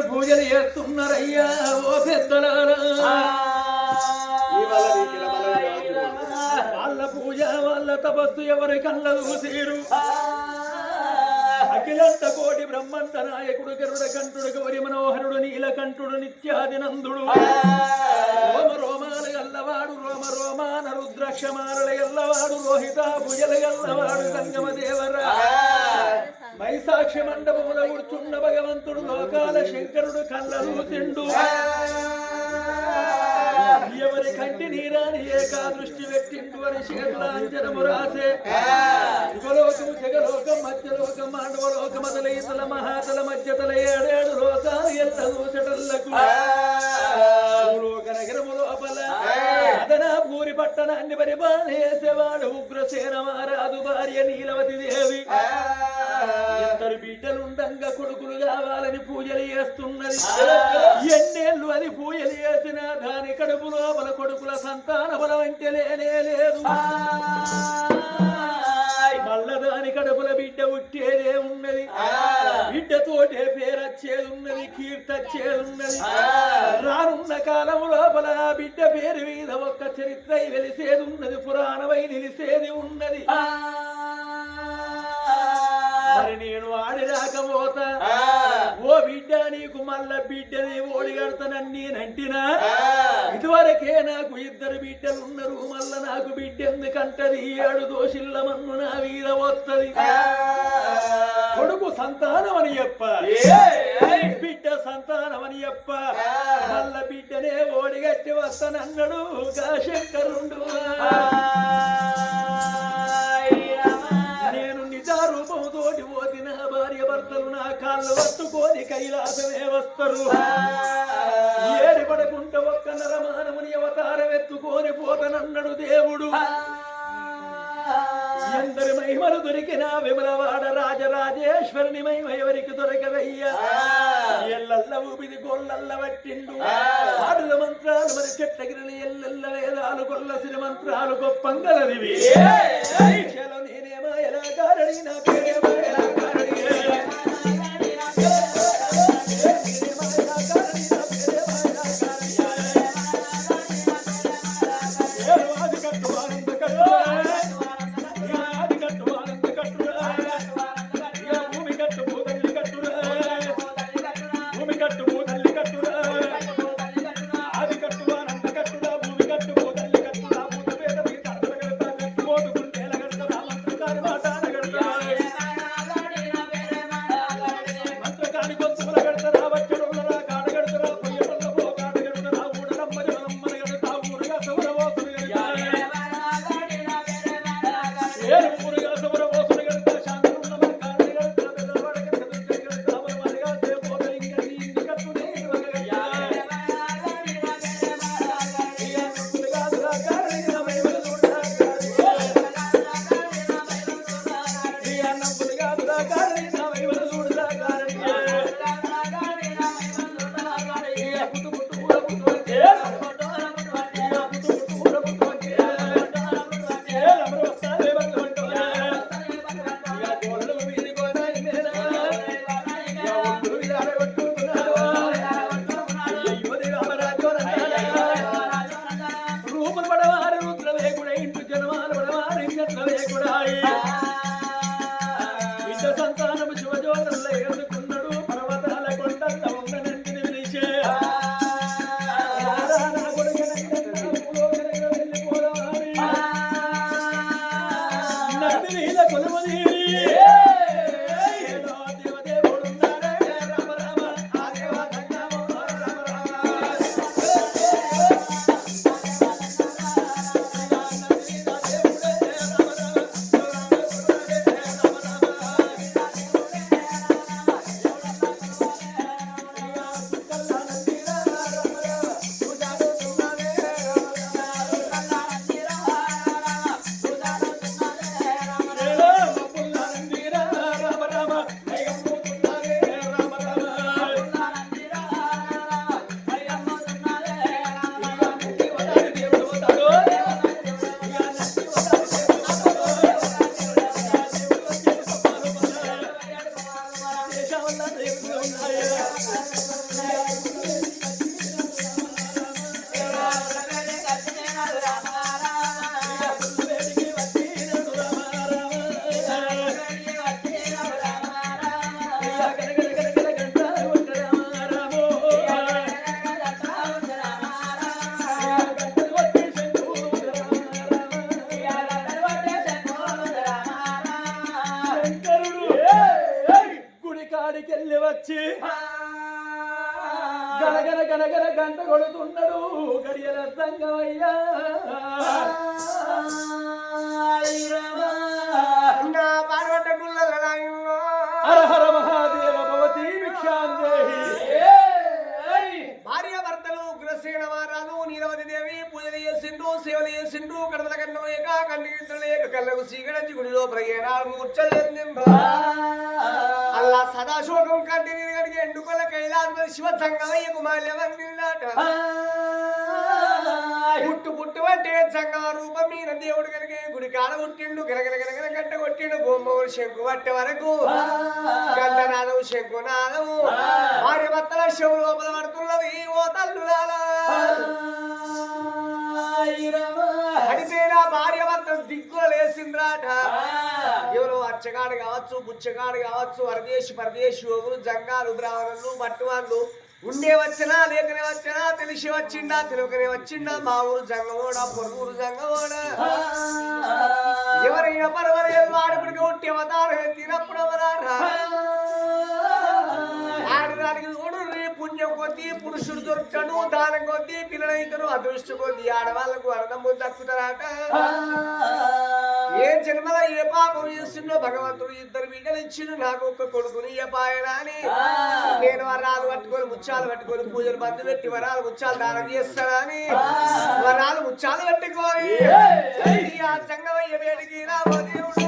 పూజలు చేస్తున్నారయ్యా ఓ పెద్దలారా వాళ్ళ పూజ వాళ్ళ తపస్సు ఎవరి కళ్ళ చూసేరు అఖిలంత కోటి బ్రహ్మంత నాయకుడు గరుడ కంఠుడు గౌరి మనోహరుడు నీలకంఠుడు నిత్యాదినందుడు రోమ రోమాలు గల్లవాడు రోమ రోమాన రుద్రాక్షమారుల గల్లవాడు రోహిత భుజల గల్లవాడు సంగమ దేవరా మైసాక్షి మండపముల కూర్చున్న భగవంతుడు లోకాల శంకరుడు కళ్ళలు తిండు ఎవరి కంటి నీరాని ఏకా దృష్టి పెట్టిండు అని శేషాంజనము రాసే యుగలోకము జగలోకం మధ్యలోకం మాండవలోక మొదల ఇతల మహాతల మధ్యతల ఏడేడు లోకాలు ఎల్ల దూసటల్లకు లోక నగరము లోపల అదనా పూరి పట్టణాన్ని పరిపాలన చేసేవాడు ఉగ్రసేన మహారాజు భార్య నీలవతి దేవి ఇద్దరు బిడ్డలుండంగా కొడుకులు కావాలని పూజలు చేస్తున్నది ఎన్నేళ్ళు అది పూజలు చేసిన దాని కడుపు లోపల కొడుకుల సంతాన బలం అంటే లేదు మళ్ళా దాని కడుపుల బిడ్డ ఉట్టేదే ఉన్నది బిడ్డతోటే పేరచ్చేది ఉన్నది కీర్తచ్చేది ఉన్నది రానున్న కాలం లోపల బిడ్డ పేరు మీద ఒక్క చరిత్ర వెలిసేది ఉన్నది పురాణమై నిలిసేది ఉన్నది మరి నేను ఆడిరాకపోతా ఓ బిడ్డ నీకు మళ్ళా బిడ్డని ఓడిగడతానని నేనంటినా ఇదివరకే నాకు ఇద్దరు బిడ్డలు ఉన్నారు మళ్ళా నాకు బిడ్డ ఎందుకంటది ఏడు దోషిల్ల మన్ను నా వీర వత్తది కొడుకు సంతానం అని చెప్ప బిడ్డ సంతానం అని చెప్ప మళ్ళా బిడ్డనే ఓడిగట్టి వస్తానన్నాడు శంకరుండు రూపంతోటి పోతిన భార్య భర్తలు నా కాళ్ళు పట్టుకొని కైలాసమే వస్తారు ఏడి పడకుంటే ఒక్క నరమానముని అవతారం ఎత్తుకొని పోతనన్నాడు దేవుడు ఎందరి మహిమలు దొరికిన విమలవాడ రాజరాజేశ్వరుని మహిమ ఎవరికి దొరకదయ్యా ఎల్లల్ల ఊపిది గొల్లల్ల పట్టిండు ఆడుల మంత్రాలు మరి చెట్టగిరిని ఎల్లెల్ల వేదాలు కొల్లసిన మంత్రాలు గొప్పంగలదివి నేనేమా ఎలా కారణి నా పేరేమా ఎలా కారణి వచ్చి గనగన గనగన గంట కొడుతున్నాడు గడియల సంగమయ్యా హర హర మహాదేవ భవతి భిక్షాందేహి భార్య భర్తలు ఉగ్రసేన మహారాజు నీలవతి దేవి పూజలు చేసిండ్రు సేవలు చేసిండ్రు కడపల కన్నం లేక కంటి లేక కళ్ళకు సీగడంచి గుడిలో ప్రయాణాలు ముచ్చలేందిండ్రు అల్లా సదాశోకం కంటి నీరు ఎండుకొల కైలాస శివ సంగమయ్యకు మాల్యవన్నిందాట పుట్టు పుట్టు అంటే సంగమ రూపం మీద దేవుడు కనుక గుడి కాడ పుట్టిండు గనగన గనగన గంట కొట్టిండు బొమ్మలు శంకు పట్టే వరకు గంటనాదము శంకునాదము భార్య భర్తల శివ లోపల పడుతున్నది ఓ తల్లులాలా అడిపోయినా భార్య భర్త దిక్కులు లేసిండ్రాట ఎవరో అచ్చగాడు కావచ్చు బుచ్చగాడు కావచ్చు పరదేశి యోగులు జంగాలు బ్రాహ్మణులు మట్టువాళ్ళు ఉండే వచ్చినా లేకనే వచ్చినా తెలిసి వచ్చిండా తెలియకనే వచ్చిండా మా ఊరు జంగమోడా పొరుగురు జంగమోడా ఎవరైనా పర్వాలేదు ఆడపిడికి ఉంటే అవతారం తినప్పుడు అవతారా ఆడదానికి చూడు పుణ్యం కొద్దీ పురుషుడు దొరుకుతాడు దానం కొద్దీ పిల్లలైతారు అదృష్టం కొద్దీ ఆడవాళ్ళకు అన్నము దక్కుతారట ఏ జన్మలో ఏ పాపం చేస్తుండో భగవంతుడు ఇద్దరు బిడ్డలు ఇచ్చిండు నాకు ఒక్క కొడుకుని ఏ పాయనా అని నేను వరాలు పట్టుకొని ముచ్చాలు పట్టుకొని పూజలు బంధు పెట్టి వరాలు ముచ్చాలు దానం చేస్తానని వరాలు ముచ్చాలు పట్టుకొని ఆ సంగమయ్య వేడికి రాబో దేవుడు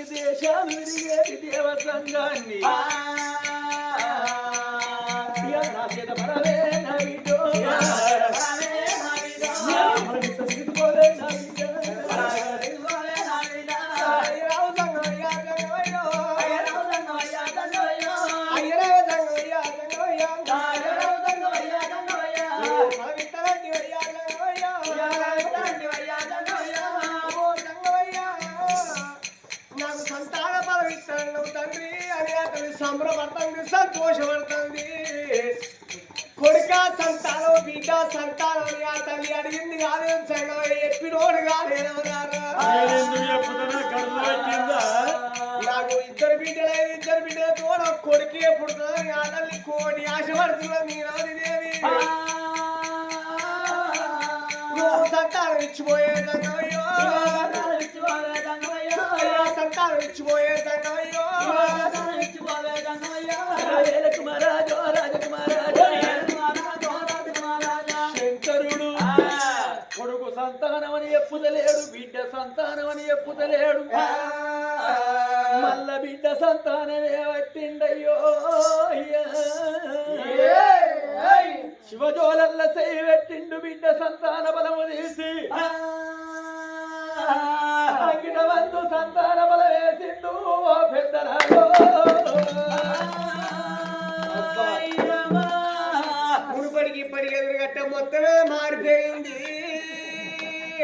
దేశాలు విరిగేది దేవ సంఘాన్ని సంబరపడుతుంది సంతోషపడుతుంది కొడుక సంతానం బిడ్డ సంతానం ఆ తల్లి అడిగింది కాలేదు సంగమయ్య ఎప్పినోడు కాలేదన్నారు నాకు ఇద్దరు బిడ్డలు కూడా కొడుకే పుడుతుంది ఆ తల్లి కోటి ఆశపడుతున్నది నీరాది దేవి సంతానం ఇచ్చిపోయే సంగమయ్యో సంతానం ఇచ్చిపోయే సంగమయ్యో శంకరుడు కొడుకు సంతానమని ఎప్పుదలేడు బిడ్డ సంతానమని ఎప్పుదలేడు మల్ల బిడ్డ సంతానమే పట్టిండయ్యో శివజోలల్ల సెయ్యి పెట్టిండు బిడ్డ సంతాన బలము తీసి అంకిట వంతు సంతాన బలం వేసిండు ఓ పెద్దరాలో మునుపడికి ఇప్పటికి ఎదురుగట్ట మొత్తమే మారిపోయింది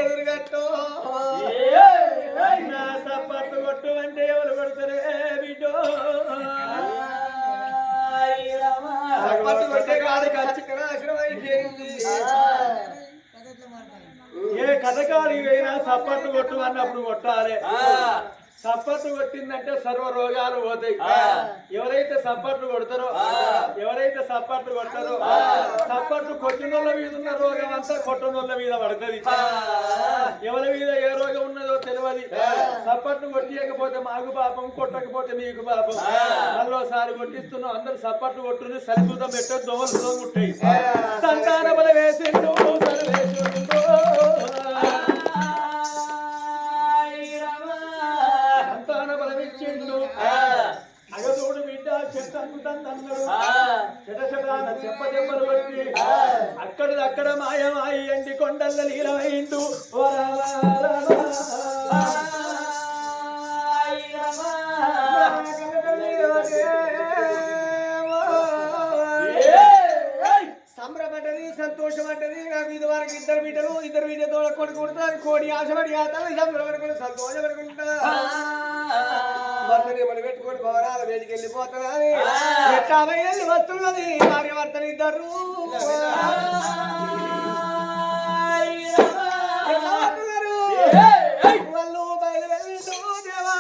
ఎదురుగట్టో నా సప్పట్టు కొట్టు అంటే ఎవరు కొడతారే బిడ్డో సప్పట్టు కొట్టే కాదు ఖచ్చితంగా నాశనం అయిపోయింది ఏ కథకాడి అయినా సప్పట్టు కొట్టు అన్నప్పుడు కొట్టాలి సప్పట్టు కొట్టిందంటే సర్వ రోగాలు పోతాయి ఎవరైతే సప్పట్లు కొడతారో సప్పట్లు కొట్టినోళ్ళ మీద ఉన్న రోగం అంతా కొట్టనోళ్ళ మీద పడుతుంది ఎవరి మీద ఏ రోగం ఉన్నదో తెలియదు సప్పట్లు కొట్టియకపోతే మాకు పాపం కొట్టకపోతే మీకు పాపం మళ్ళోసారి కొట్టిస్తున్నాం అందరు సప్పట్లు కొట్టుంది సరిసూతం పెట్ట దోమలు ఉంటాయి సంతాన బల వేసిండు సంతాన బలమిచ్చిండు అగదోడు బిడ్డ చెట్టంటున్నాడు చెటచెటాన చెప్పదెబ్బలు కొట్టి అక్కడిది అక్కడ మాయమాయి ఎండి కొండల్ల లీలమైండు సంబరపడ్డది సంతోషపడ్డది నాకు ఇది వరకు ఇద్దరు బిడ్డతో కొడుకు కొడుతుంది కోడి ఆశపడి సంబరపడుకుంటా సంతోషపడుకుంటా భర్తని మనం పెట్టుకొని భవనాల వేదికి వెళ్ళిపోతున్నా వెళ్ళి వస్తున్నది భార్యభర్తలు ఇద్దరు వాళ్ళు బయలువెళ్ళి దేవా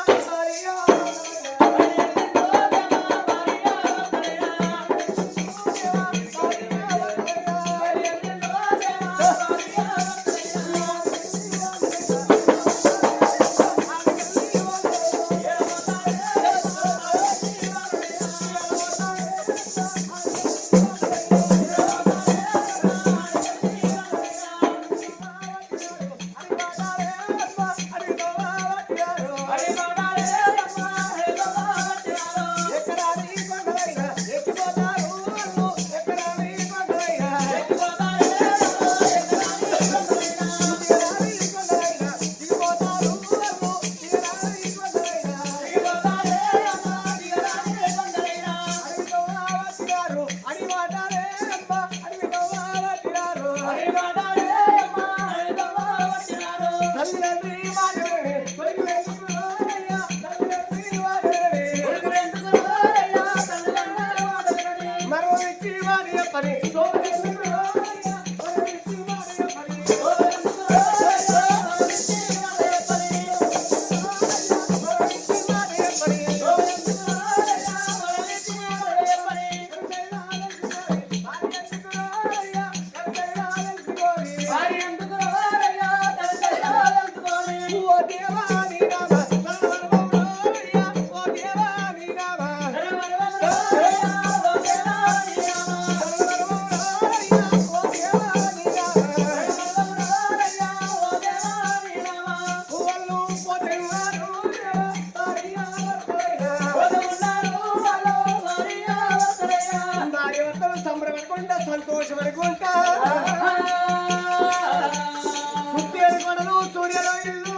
సూర్యలో ఇల్లు